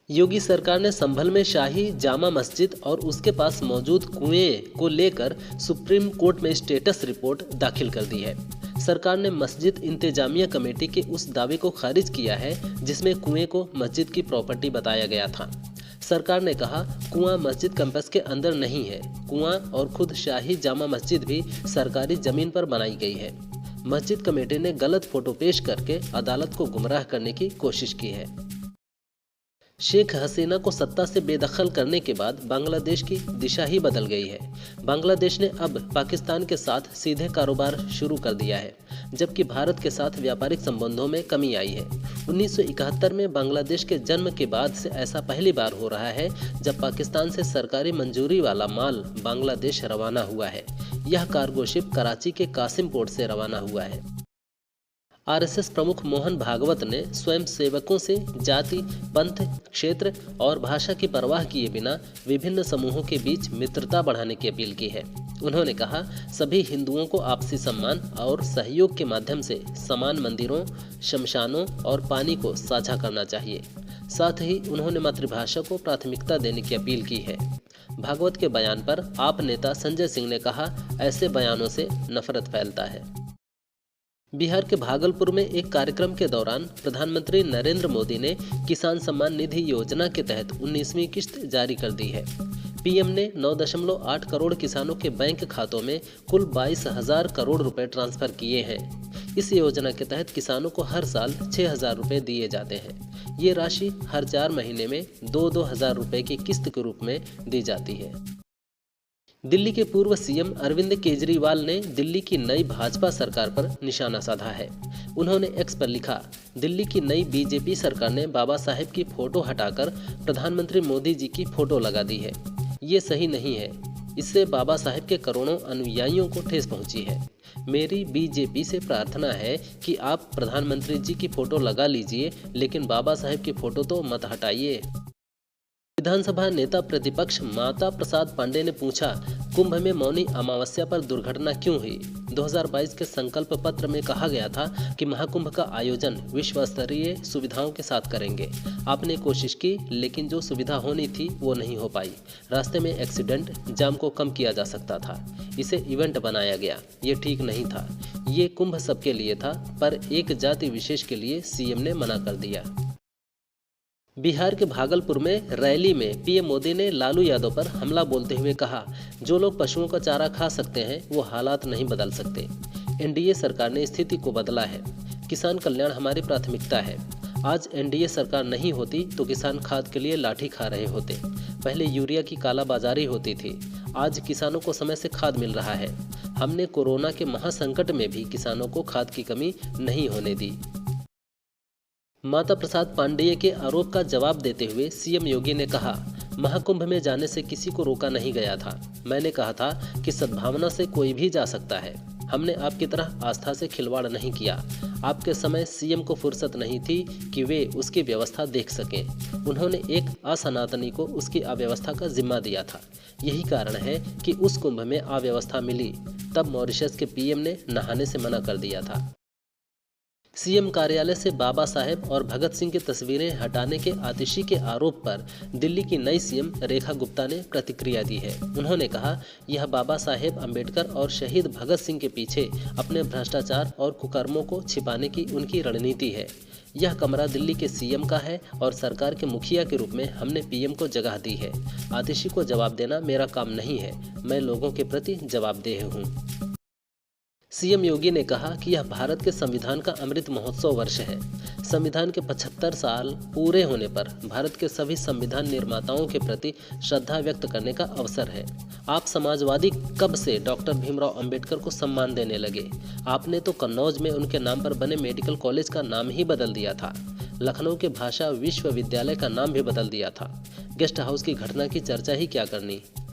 योगी सरकार ने संभल में शाही जामा मस्जिद और उसके पास मौजूद कुएं को लेकर सुप्रीम कोर्ट में स्टेटस रिपोर्ट दाखिल कर दी है। सरकार ने मस्जिद इंतजामिया कमेटी के उस दावे को खारिज किया है जिसमें कुएं को मस्जिद की प्रॉपर्टी बताया गया था। सरकार ने कहा, कुआं मस्जिद कैंपस के अंदर नहीं है। कुआं और खुद शाही जामा मस्जिद भी सरकारी जमीन पर बनाई गई है। मस्जिद कमेटी ने गलत फोटो पेश करके अदालत को गुमराह करने की कोशिश की है। शेख हसीना को सत्ता से बेदखल करने के बाद बांग्लादेश की दिशा ही बदल गई है। बांग्लादेश ने अब पाकिस्तान के साथ सीधे कारोबार शुरू कर दिया है, जबकि भारत के साथ व्यापारिक संबंधों में कमी आई है। 1971 में बांग्लादेश के जन्म के बाद से ऐसा पहली बार हो रहा है जब पाकिस्तान से सरकारी मंजूरी वाला माल बांग्लादेश रवाना हुआ है। यह कार्गो शिप कराची के कासिम पोर्ट से रवाना हुआ है। आरएसएस प्रमुख मोहन भागवत ने स्वयं सेवकों से जाति, पंथ, क्षेत्र और भाषा की परवाह किए बिना विभिन्न समूहों के बीच मित्रता बढ़ाने की अपील की है। उन्होंने कहा, सभी हिंदुओं को आपसी सम्मान और सहयोग के माध्यम से समान मंदिरों, शमशानों और पानी को साझा करना चाहिए। साथ ही उन्होंने मातृभाषा को प्राथमिकता देने की अपील की है। भागवत के बयान पर आप नेता संजय सिंह ने कहा, ऐसे बयानों से नफरत फैलता है। बिहार के भागलपुर में एक कार्यक्रम के दौरान प्रधानमंत्री नरेंद्र मोदी ने किसान सम्मान निधि योजना के तहत 19वीं किश्त जारी कर दी है। पीएम ने 9.8 करोड़ किसानों के बैंक खातों में कुल 22,000 करोड़ रुपए ट्रांसफर किए हैं। इस योजना के तहत किसानों को हर साल 6,000 रुपए दिए जाते हैं। ये राशि हर 4 महीने में 2-2 हज़ार रुपए की किस्त के रूप में दी जाती है। दिल्ली के पूर्व सीएम अरविंद केजरीवाल ने दिल्ली की नई भाजपा सरकार पर निशाना साधा है। उन्होंने एक्स पर लिखा, दिल्ली की नई बीजेपी सरकार ने बाबा साहेब की फोटो हटाकर प्रधानमंत्री मोदी जी की फोटो लगा दी है। ये सही नहीं है। इससे बाबा साहेब के करोड़ों अनुयायियों को ठेस पहुंची है। मेरी बीजेपी से प्रार्थना है कि आप प्रधानमंत्री जी की फोटो लगा लीजिए, लेकिन बाबा साहेब की फोटो तो मत हटाइए। विधानसभा नेता प्रतिपक्ष माता प्रसाद पांडे ने पूछा, कुंभ में मौनी अमावस्या पर दुर्घटना क्यों हुई? 2022 के संकल्प पत्र में कहा गया था कि महाकुंभ का आयोजन विश्व स्तरीय सुविधाओं के साथ करेंगे। आपने कोशिश की, लेकिन जो सुविधा होनी थी वो नहीं हो पाई। रास्ते में एक्सीडेंट, जाम को कम किया जा सकता था। इसे इवेंट बनाया गया, ये ठीक नहीं था। ये कुंभ सबके लिए था, पर एक जाति विशेष के लिए सीएम ने मना कर दिया। बिहार के भागलपुर में रैली में पीएम मोदी ने लालू यादव पर हमला बोलते हुए कहा, जो लोग पशुओं का चारा खा सकते हैं वो हालात नहीं बदल सकते। एनडीए सरकार ने स्थिति को बदला है। किसान कल्याण हमारी प्राथमिकता है। आज एनडीए सरकार नहीं होती तो किसान खाद के लिए लाठी खा रहे होते। पहले यूरिया की कालाबाजारी होती थी, आज किसानों को समय से खाद मिल रहा है। हमने कोरोना के महासंकट में भी किसानों को खाद की कमी नहीं होने दी। माता प्रसाद पांडेय के आरोप का जवाब देते हुए सीएम योगी ने कहा, महाकुंभ में जाने से किसी को रोका नहीं गया था। मैंने कहा था कि सद्भावना से कोई भी जा सकता है। हमने आपकी तरह आस्था से खिलवाड़ नहीं किया। आपके समय सीएम को फुर्सत नहीं थी कि वे उसकी व्यवस्था देख सकें। उन्होंने एक असनातनी को उसकी अव्यवस्था का जिम्मा दिया था। यही कारण है कि उस कुंभ में अव्यवस्था मिली। तब मॉरिशस के पीएम ने नहाने से मना कर दिया था। सीएम कार्यालय से बाबा साहेब और भगत सिंह की तस्वीरें हटाने के आतिशी के आरोप पर दिल्ली की नई सीएम रेखा गुप्ता ने प्रतिक्रिया दी है। उन्होंने कहा, यह बाबा साहेब अंबेडकर और शहीद भगत सिंह के पीछे अपने भ्रष्टाचार और कुकर्मों को छिपाने की उनकी रणनीति है। यह कमरा दिल्ली के सीएम का है और सरकार के मुखिया के रूप में हमने पीएम को जगह दी है। आतिशी को जवाब देना मेरा काम नहीं है। मैं लोगों के प्रति जवाबदेह हूँ। सीएम योगी ने कहा कि यह भारत के संविधान का अमृत महोत्सव वर्ष है। संविधान के 75 साल पूरे होने पर भारत के सभी संविधान निर्माताओं के प्रति श्रद्धा व्यक्त करने का अवसर है। आप समाजवादी कब से डॉक्टर भीमराव अंबेडकर को सम्मान देने लगे? आपने तो कन्नौज में उनके नाम पर बने मेडिकल कॉलेज का नाम ही बदल दिया था। लखनऊ के भाषा विश्वविद्यालय का नाम भी बदल दिया था। गेस्ट हाउस की घटना की चर्चा ही क्या करनी।